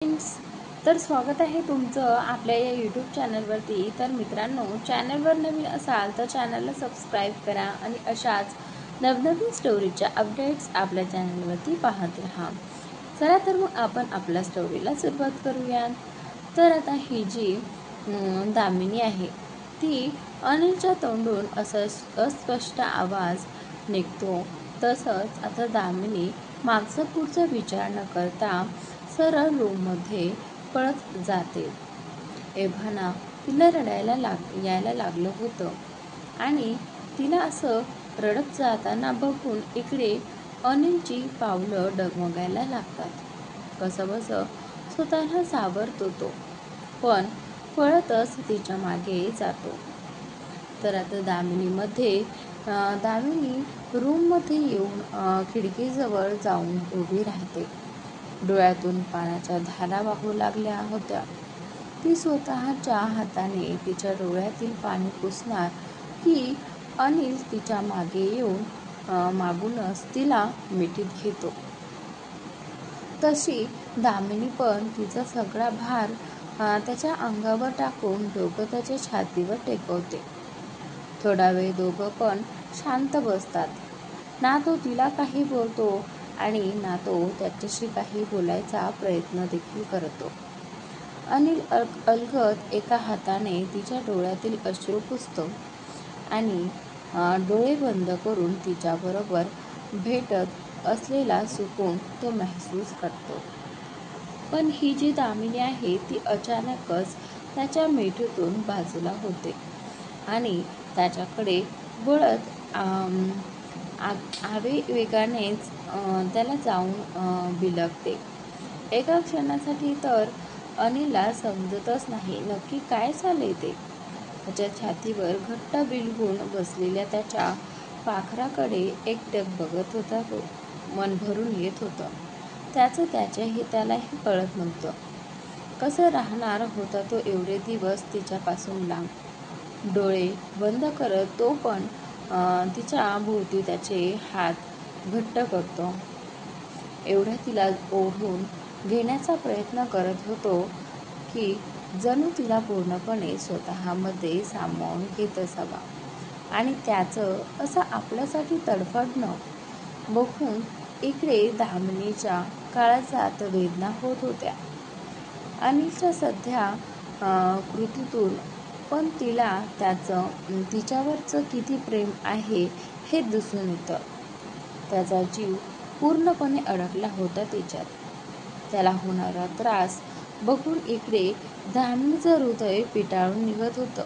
Friends, तर स्वागत आहे तुमचं आपल्या या यूट्यूब चॅनलवरती। तर मित्रांनो, चॅनलवर नवीन असाल तर चॅनलला सबस्क्राईब करा आणि अशाच नवनवीन स्टोरीच्या अपडेट्स आपल्या चॅनलवरती पाहत राहा। चला तर मग आपण आपल्या स्टोरीला सुरुवात करूयात। तर आता ही जी दामिनी आहे ती अनिलच्या तोंडून अस्पष्ट आवाज निघतो। तसंच आता दामिनी मागचा पुढचा विचार न करता सरळ रूममध्ये पळत जाते। एव्हाना तिला रडायला यायला लागलं होतं आणि तिला असं रडत जाताना बघून इकडे अनिलची पावलं डगमगायला लागतात। कसंबसं स्वतःला सावरतो तो, पण पळतच तिच्या मागे जातो। तर आता दामिनी रूममध्ये येऊन खिडकीजवळ जाऊन उभी राहते। डोळ्यातून पाण्याच्या धारा वाहू लागल्या होत्या। ती स्वतःच्या हाताने तिच्या डोळ्यातील पाणी पुसणार की अनिल तिच्या मागे येऊन मागूनच तिला मिठीत घेतो। तशी दामिनी पण तिचा सगळा भार त्याच्या अंगावर टाकून डोकं त्याच्या छातीवर टेकवते। थोडा वेळ दोघं पण शांत बसतात। ना तो तिला काही बोलतो आणि ना तो त्याच्याशी काही बोलायचा प्रयत्न देखील करतो। अनिल अलगद एका हाताने तिच्या डोळ्यातील अश्रू पुसतो आणि डोळे बंद करून तिच्याबरोबर भेटत असलेला सुकून तो महसूस करतो। पण ही जी दामिनी आहे ती अचानकच त्याच्या मिठीतून बाजूला होते आणि त्याच्याकडे वळत आवेगानेच त्याला जाऊन बिलगते। एका क्षणासाठी तर अनिलला समजतच नाही नक्की काय झाले ते। त्याच्या छातीवर घट्ट बिलगून बसलेल्या त्याच्या पाखराकडे एकटक बघत होता तो। मन भरून येत होतं। त्यालाही कळत नव्हतं कसं राहणार होता तो एवढे दिवस तिच्यापासून लांब। डोळे बंद करत तो पण तिच्या भोवती त्याचे हात घट्ट करतो। एवढ्या तिला ओढून घेण्याचा प्रयत्न करत होतो की जणू तिला पूर्णपणे स्वतःमध्ये सामावून घेत असावा आणि त्याचं असं आपल्यासाठी तडफडणं बघून इकडे दामिनीच्या काळजात वेदना होत होत्या। अनिलच्या सध्या कृतीतून पण तिला तिच्यावरचं किती प्रेम आहे हे दिसून येतं। त्याचा जीव पूर्णपणे अडकला होता तिच्यात। त्याला होणारा त्रास बघून इकडे दामिनीचं हृदय पिटाळून निघत होतं।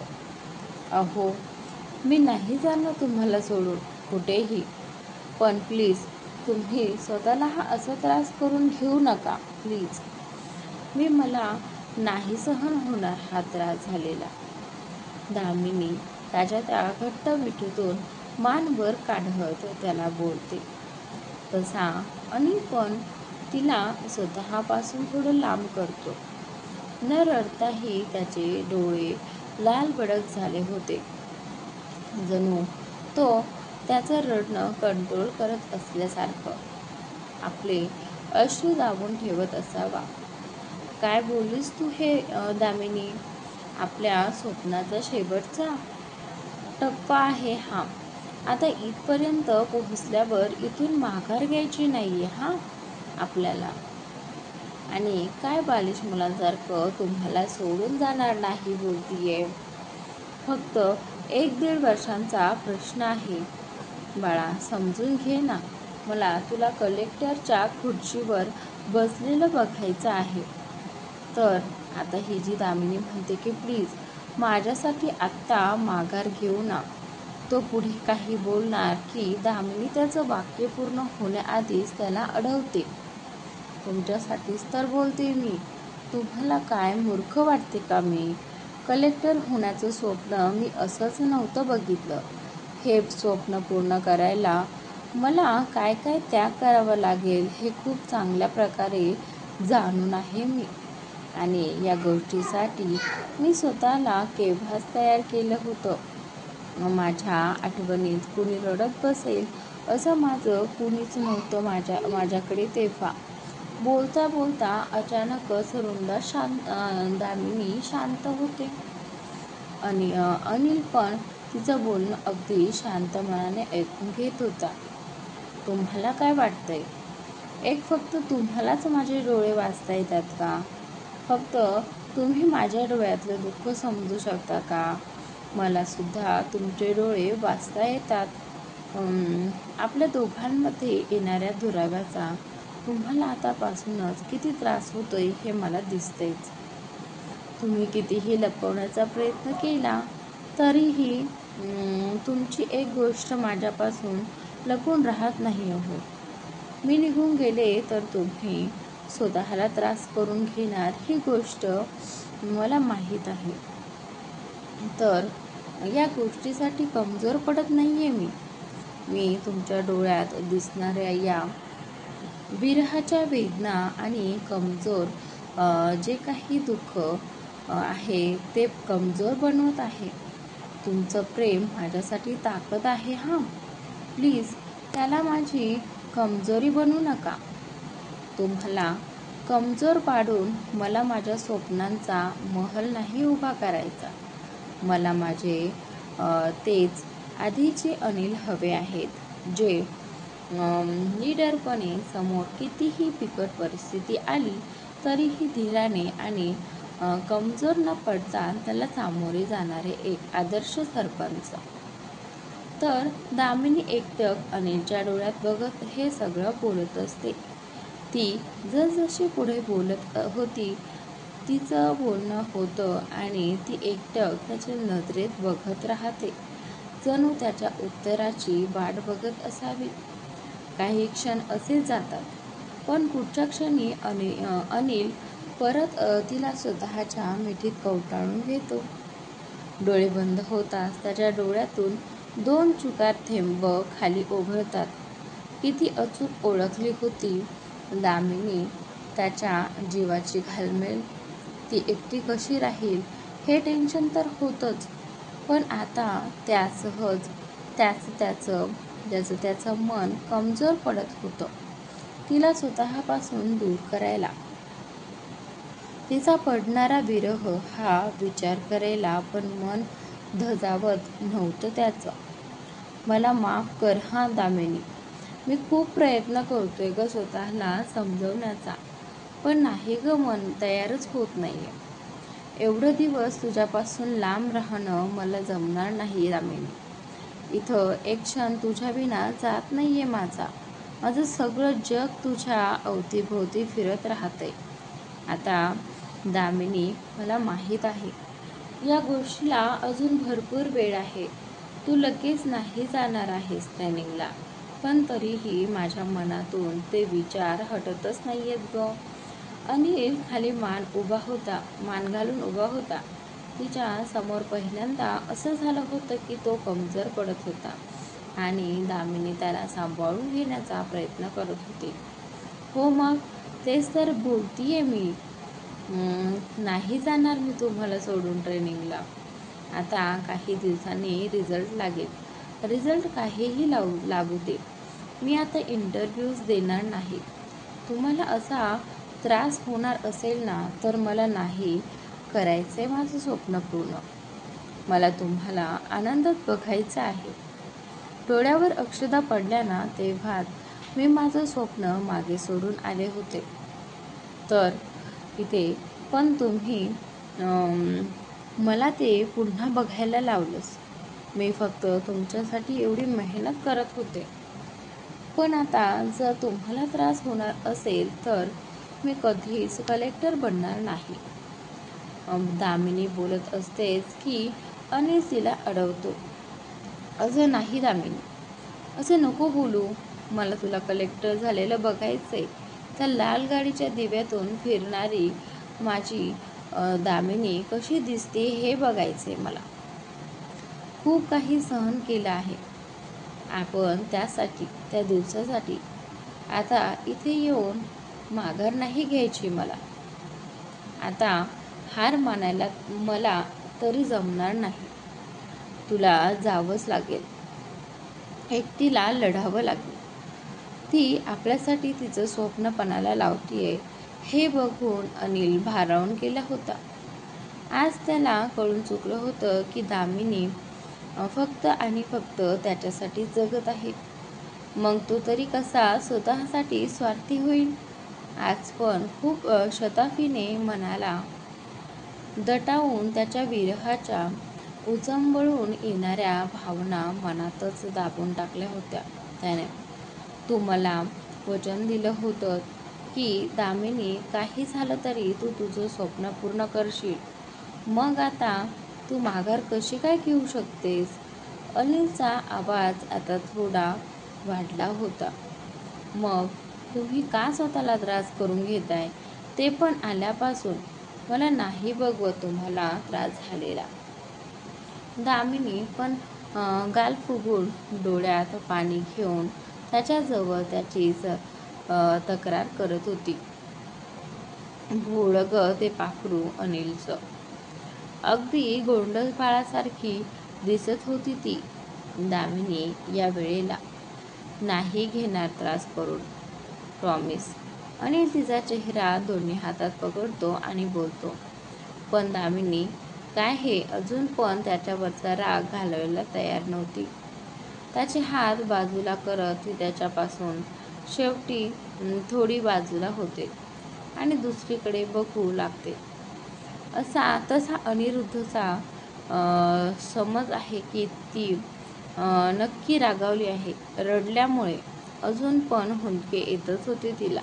अहो, मी नाही जाणार तुम्हाला सोडून कुठेही, पण प्लीज तुम्ही स्वतःला असा त्रास करून घेऊ नका प्लीज। मला नाही सहन होणार हा त्रास झालेला। दामिनी त्याच्या त्या घट्ट मिठीतून मान वर काढत त्याला बोलते। तसा अनिल पण तिला स्वतःपासून थोडं लांब करतो। न रडताही त्याचे डोळे लाल भडक झाले होते। जणू तो त्याचं रडणं कंट्रोल करत असल्यासारखं आपले अश्रू दाबून ठेवत असावा। काय बोललीस तू हे दामिनी? आपल्या स्वप्नाचा शेवटचा टप्पा आहे हा। आता इथपर्यंत पोहोचल्यावर इथून माघार घ्यायची नाहीये आपल्याला। आणि काय बालिश मुलांसारखं तुम्हाला सोडून जाणार नाही बोलतीये। फक्त 1-1.5 वर्षांचा प्रश्न आहे बाळा, समजून घे ना। मला तुला कलेक्टरच्या खुर्चीवर बसलेलं बघायचं आहे। तर आता ही जी दामिनी म्हणते की प्लीज माझ्यासाठी आत्ता माघार घेऊ ना। तो पुढे काही बोलणार की दामिनी त्याचं वाक्य पूर्ण होण्याआधीच त्याला अडवते। तुमच्यासाठीच तर बोलते मी। तुम्हाला काय मूर्ख वाटते का मी? कलेक्टर होण्याचं स्वप्न मी असंच नव्हतं बघितलं। हे स्वप्न पूर्ण करायला मला काय काय त्याग करावा लागेल हे खूप चांगल्या प्रकारे जाणून आहे मी। आणि या गोष्टीसाठी मी स्वतःला केव्हाच तयार केलं होतं। माझ्या आठवणीत कुणी रडत बसेल असं माझं कुणीच नव्हतं माझ्याकडे तेव्हा। बोलता बोलता अचानकच दामिनी शांत होते आणि अनिल पण तिचं बोलणं अगदी शांत मनाने ऐकून घेत होता. तुम्हाला काय वाटतंय? फक्त तुम्हालाच माझे डोळे वाचता येतात का? फक्त तुम्ही माझ्या डोळ्यातलं दुःख समजू शकता का? मला सुद्धा तुमचे डोळे वाचता येतात. आपल्या दोघांमध्ये येणाऱ्या दुराव्याचा तुम्हाला आतापासूनच किती त्रास होतोय हे मला दिसतेच. तुम्ही कितीही लपवण्याचा प्रयत्न केला तरीही तुमची एक गोष्ट माझ्यापासून लपून राहत नाही हो. मी निघून गेले तर तुम्ही स्वतःला त्रास करून घेणार ही गोष्ट मला माहीत आहे. तर या गोष्टीसाठी कमजोर पडत नाही आहे मी तुमच्या डोळ्यात दिसणाऱ्या या विरहाच्या वेदना आणि कमजोर जे काही दुःख आहे ते कमजोर बनवत आहे. तुमचं प्रेम माझ्यासाठी ताकद आहे. प्लीज त्याला माझी कमजोरी बनवू नका. तुम्हाला कमजोर पाडून मला माझ्या स्वप्नांचा महल नाही उभा करायचा. मला माझे तेच आधीचे अनिल हवे आहेत, जे निडरपणे समोर कितीही बिकट परिस्थिती आली तरीही धीराने आणि कमजोर न पडता त्याला सामोरे जाणारे एक आदर्श सरपंच. तर दामिनी एकटक अनिलच्या डोळ्यात बघत हे सगळं बोलत असते. ती जसजशी पुढे बोलत होती तिचं बोलणं होतं आणि ती एकटक त्याच्या नजरेत बघत राहते, जणू त्याच्या उत्तराची वाट बघत असावी. काही क्षण असे जातात, पण पुढच्या क्षणी अनिल परत तिला स्वतःच्या मिठीत कवटाळून घेतो. डोळे बंद होताच त्याच्या डोळ्यातून 2 चुकार थेंब खाली ओघळतात. किती अचूक ओळखली होती दामिनी त्याच्या जीवाची घालमेल. ती एकटी कशी राहील हे टेन्शन तर होतंच, पण आता त्याचं मन कमजोर पडत होतं. तिला स्वतःपासून दूर करायला, तिचा पडणारा विरह हा विचार करायला पण मन धजावत नव्हतं त्याचं. मला माफ कर दामिनी. मी खूप प्रयत्न करतोय ग स्वतःला समजवण्याचा, पण नाही ग, मन तयारच होत नाहीये. एवढं दिवस तुझ्यापासून लांब राहणं मला जमणार नाही दामिनी. इथं एक क्षण तुझ्या विना जात नाहीये माझं सगळं जग तुझ्या अवतीभोवती फिरत राहतंय. आता दामिनी, मला माहीत आहे या गोष्टीला अजून भरपूर वेळ आहे. तू लगेच नाही जाणार आहेस ट्रेनिंगला, पण तरीही माझ्या मनातून ते विचार हटतच नाहीयेत ग. अनिल खाली मान घालून उभा होता. तिच्या समोर पहिल्यांदा असं झालं होतं की तो कमजोर पडत होता आणि दामिनी त्याला सांभाळून घेण्याचा प्रयत्न करत होती. हो मग तेच तर बोलतीये मी. नाही जाणार मी तुम्हाला सोडून ट्रेनिंगला. आता काही दिवसांनी रिझल्ट लागेल. रिझल्ट काहीही लागू दे, मी आता इंटरव्ह्यूज देणार नाही. तुम्हाला असा त्रास होणार असेल ना तर मला नाही करायचंय माझं स्वप्न पूर्ण. मला तुम्हाला आनंदात बघायचं आहे. डोळ्यावर अक्षदा पडल्या ना तेव्हाच मी माझं स्वप्न मागे सोडून आले होते. तर इथे पण तुम्ही मला ते पुन्हा बघायला लावलंस. मी फक्त तुमच्यासाठी एवढी मेहनत करत होते. पण आता जर तुम्हाला त्रास होणार असेल तर मी कधीच कलेक्टर बनणार नाही. दामिनी बोलत असतेच की अनिल तिला अडवतो. असं नाही दामिनी, असं नको बोलू. मला तुला कलेक्टर झालेलं बघायचंय. त्या लाल गाडीच्या दिव्यातून फिरणारी माझी दामिनी कशी दिसते हे बघायचंय मला. खूप काही सहन केलं आहे आपण त्यासाठी, त्या दिवसासाठी. आता इथे येऊन माघार नाही घ्यायची मला. आता हार मानायला मला तरी जमणार नाही. तुला जावंच लागेल, एकटीला लढावं लागेल. ती आपल्यासाठी तिचं स्वप्न पणाला लावतीये हे बघून अनिल भारावून गेला होता. आज त्याला कळून चुकलं होतं की दामिनी फक्त आणि फक्त त्याच्यासाठी जगत आहे. मग तो तरी कसा स्वतःसाठी स्वार्थी होईल. आज पण खूप शताफीने मनाला दटावून त्याच्या विरहाच्या उचंबळून येणाऱ्या भावना मनातच दाबून टाकल्या होत्या त्याने. तू मला वचन दिलं होतं की दामिनी काही झालं तरी तू तुझं स्वप्न पूर्ण करशील. मग आता तू माघार कशी काय घेऊ शकतेस? अनिलचा आवाज आता थोडा वाढला होता. मग तुम्ही का स्वतःला त्रास करून घेताय? ते पण आल्यापासून मला नाही बघवत तुम्हाला त्रास झालेला. दामिनी पण गाल फुगून डोळ्यात पाणी घेऊन त्याच्याजवळ त्याचीच तक्रार करत होती. भोळग ते पाखरू अनिलचं. अगदी गोंडबाळासारखी दिसत होती ती दामिनी या वेळेला. नाही घेणार त्रास करून, प्रॉमिस. अनिल तिचा चेहरा दोन्ही हातात पकडतो आणि बोलतो. पण दामिनी काय हे अजून पण त्याच्यावरचा राग घालवायला तयार नव्हती. त्याचे हात बाजूला करत ती त्याच्यापासून शेवटी थोडी बाजूला होते आणि दुसरीकडे बघू लागते. तसा अनिरुद्धचा समज आहे की ती नक्की रागावली आहे. रडल्यामुळे अजून पण हुंदके येतच होते तिला.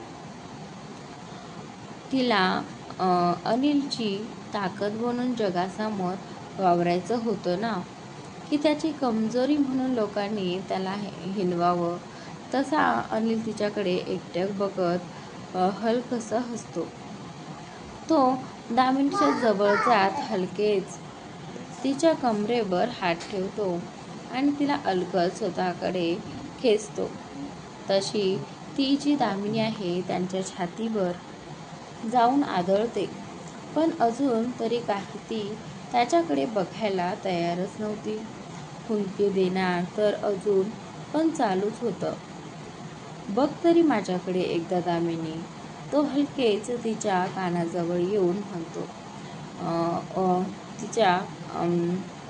अनिलची ताकद बनून जगासमोर वावरायचं होतं ना, की त्याची कमजोरी म्हणून लोकांनी त्याला हिणवावं. तसा अनिल तिच्याकडे एकटक बघत हलकसं हसतो. तो दामिनीच्या जवळ जात हलकेच तिच्या कमरेवर हात ठेवतो आणि तिला अलगद स्वतःकडे खेचतो. तशी ती जी दामिनी आहे त्यांच्या छातीवर जाऊन आदळते. पण अजून तरी काही ती त्याच्याकडे बघायला तयारच नव्हती. हुंदके देणार तर अजून पण चालूच होतं. बघ तरी माझ्याकडे एकदा दामिनी, तो हलकेच तिच्या कानाजवळ येऊन म्हणतो.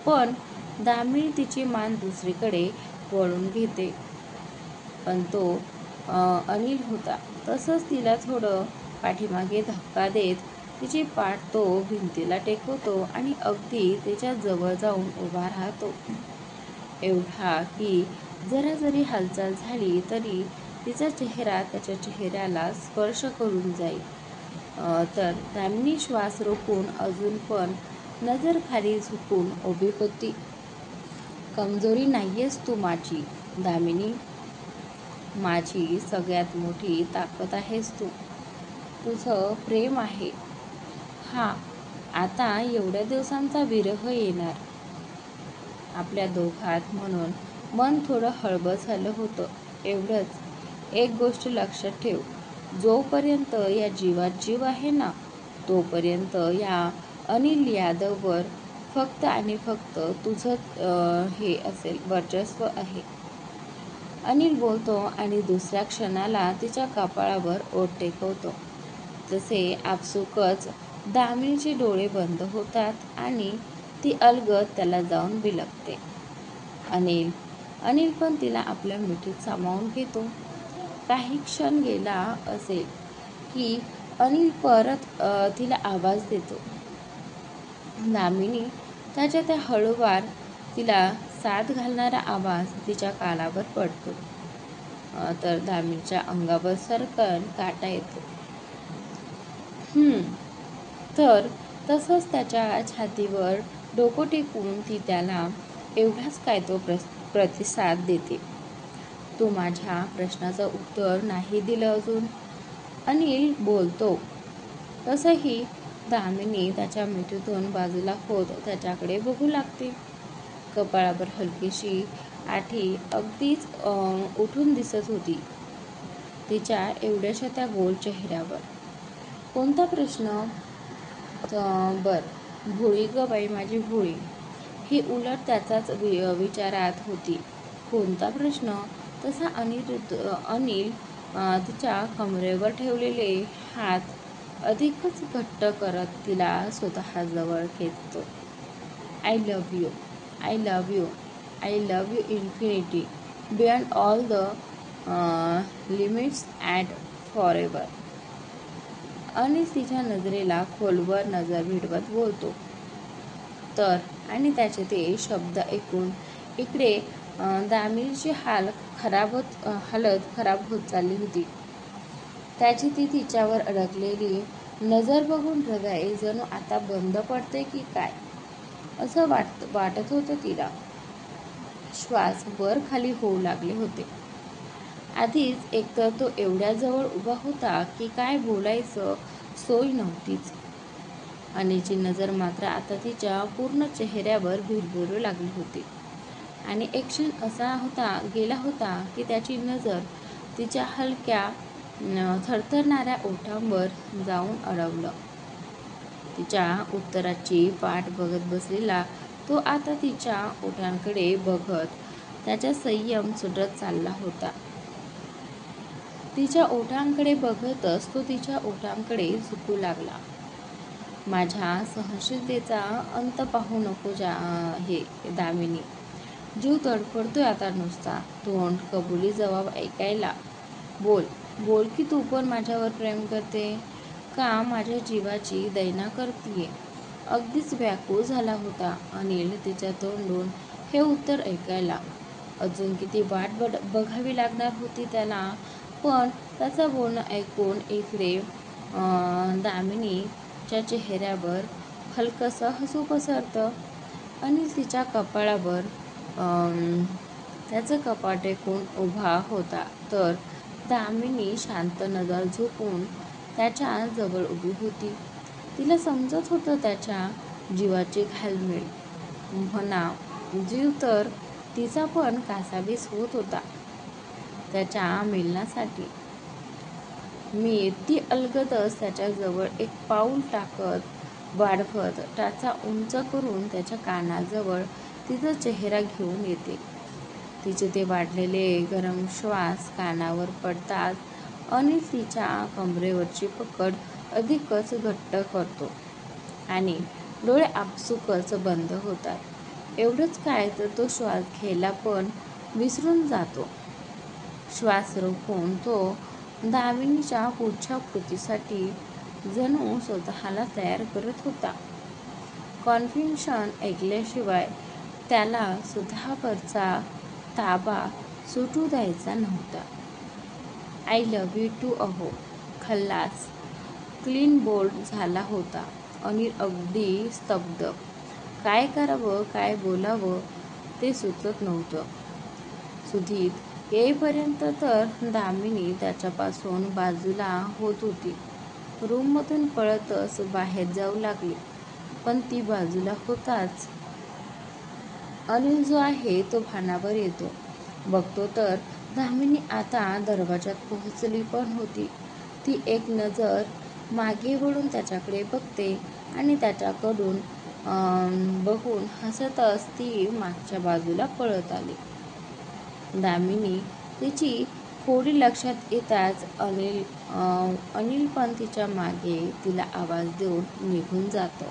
पण दामिनी तिची मान दुसरीकडे वळून घेते. पण तो अनिल होता. तसंच तिला थोडं पाठीमागे धक्का देत तिची पाठ तो भिंतीला टेकवतो आणि अगदी तिच्या जवळ जाऊन उभा राहतो. एवढा की जरा जरी हालचाल झाली तरी तिचा चेहरा त्याच्या चेहऱ्याला स्पर्श करून जाईल. तर दामिनी श्वास रोखून अजून पण नजर खाली झुकून उभी होती. कमजोरी नाहीयेस तू माझी दामिनी, माझी सगळ्यात मोठी ताकद आहेस तू. तुझं प्रेम आहे. हा आता एवढ्या दिवसांचा विरह येणार आपल्या दोघात म्हणून मन थोडं हळबं झालं होतं. एवढंच. एक गोष्ट लक्षात ठेव, जोपर्यंत या जीवात जीव आहे ना, तोपर्यंत या अनिल यादववर फक्त आणि फक्त तुझं हे असेल वर्चस्व आहे. अनिल बोलतो आणि दुसऱ्या क्षणाला तिच्या कपाळावर ओठ टेकवतो. तसे आपसुकच दामिनीचे डोळे बंद होतात आणि ती अलगद त्याला जाऊन बिलगते. अनिल पण तिला आपल्या मिठीत सामावून घेतो. काही क्षण गेला असेल की अनिल परत तिला आवाज देतो. दामिनी त्याच्या त्या हळूवार तिला साद घालणारा आवाज तिच्या कानावर पडतो. तर दामिनीच्या अंगावर सरकन काटा येतो. तर तसंच त्याच्या छातीवर डोकं टेकून ती त्याला एवढाच काय तो प्रतिसाद देते. तू माझ्या प्रश्नाचं उत्तर नाही दिलं अजून, अनिल बोलतो. तसंही दामिनी त्याच्या मिठीतून बाजूला होत त्याच्याकडे बघू लागते. कपाळावर हलकीशी आठी अगदीच उठून दिसत होती तिच्या एवढ्याशा त्या गोल चेहऱ्यावर. कोणता प्रश्न? बर, भोळी ग बाई माझी भोळी. ही उलट त्याचाच विचारात होती. कोणता प्रश्न? तसा अनिल तिच्या कमरेवर ठेवलेले हात अधिकच घट्ट करत तिला स्वतःजवळ खेचतो. I love you, I love you, I love you infinity, beyond all the limits at forever. Anil तिच्या नजरेला खोलवर नजर भिडवत बोलतो. तर आणि त्याचे ते शब्द ऐकून इकडे दामिनीची हालत खराब होत चालली होती. त्याची ती तिच्यावर अडकलेली नजर बघून हृदय जणू आता बंद पडते की काय असं वाटत होतं तिला. श्वास वर खाली होऊ लागले होते. आधीच एकतर तो एवढ्या जवळ उभा होता की काय बोलायचं सोय नव्हतीच. अनिलची नजर मात्र आता तिच्या पूर्ण चेहऱ्यावर भिरभिरू लागली होती आणि एक क्षण असा गेला होता की त्याची नजर तिच्या हलक्या थरथरणाऱ्या ओठांवर जाऊन अडवलं. तिच्या उत्तराची वाट बघत बसलेला तो आता तिच्या ओठांकडे बघत त्याचा संयम सुटत चालला होता. तिच्या ओठांकडे बघतच तो तिच्या ओठांकडे झुकू लागला. माझ्या सहनशीलतेचा अंत पाहू नको हे दामिनी. जीव तडफडतोय आता नुसता तोंड कबुली जबाब ऐकायला. बोल बोल की तू पण माझ्यावर प्रेम करते का माझ्या जीवाची दैना करतीये. अगदीच व्याकुळ झाला होता अनिल तिच्या तोंडून हे उत्तर ऐकायला. अजून किती वाट बघावी लागणार होती त्याला. पण त्याचं बोलणं ऐकून इकडे दामिनीच्या चेहऱ्यावर हलकंसं हसू पसरतं. अनिल तिच्या कपाळावर त्याचं कपाळ टेकून उभा होता तर दामिनी शांत नजर झोपून त्याच्या जवळ उभी होती. तिला समजत होतं त्याच्या जीवाची घालमेल म्हणा जीव तर तिचा पण कासावीस होत होता त्याच्या मिलनासाठी. मी ती अलगदच त्याच्याजवळ एक पाऊल वाढवत टाचा उंच करून त्याच्या कानाजवळ तिचा चेहरा घेऊन येते. तिचे ते वाढलेले गरम श्वास कानावर पडताच अनिल तिच्या कमरेवरची पकड अधिकच घट्ट करतो आणि डोळे आपसुकच बंद होतात. एवढंच काय तर तो श्वास घ्यायला पण विसरून जातो. श्वास रोखून तो दामिनीच्या पुढच्या कृतीसाठी जणू स्वतःला तयार करत होता. कन्फेशन ऐकल्याशिवाय त्याला स्वतःवरचा ताबा सुटू द्यायचा नव्हता. आय लव्ह यू टू अहो खल्लास. क्लीन बोल्ड झाला होता अनिल अगदी स्तब्ध. काय करावं काय बोलावं ते सुचत नव्हतं. सुधीत येईपर्यंत तर दामिनी त्याच्यापासून बाजूला होत होती. रूममधून पळतच बाहेर जाऊ लागली. पण ती बाजूला होताच अनिल जो आहे तो भानावर येतो. बघतो तर दामिनी आता दरवाजात पोहोचली पण होती. ती एक नजर मागे वळून त्याच्याकडे बघते आणि त्याच्याकडून बघून हसतच ती मागच्या बाजूला पळत आली. दामिनी तिची खोडी लक्षात येताच अनिल पण तिच्या मागे तिला आवाज देऊन निघून जातो.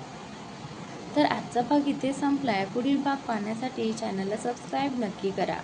तर आजचा भाग इथे संपलाय. पुढील भाग पाहण्यासाठी चॅनलला सबस्क्राईब नक्की करा.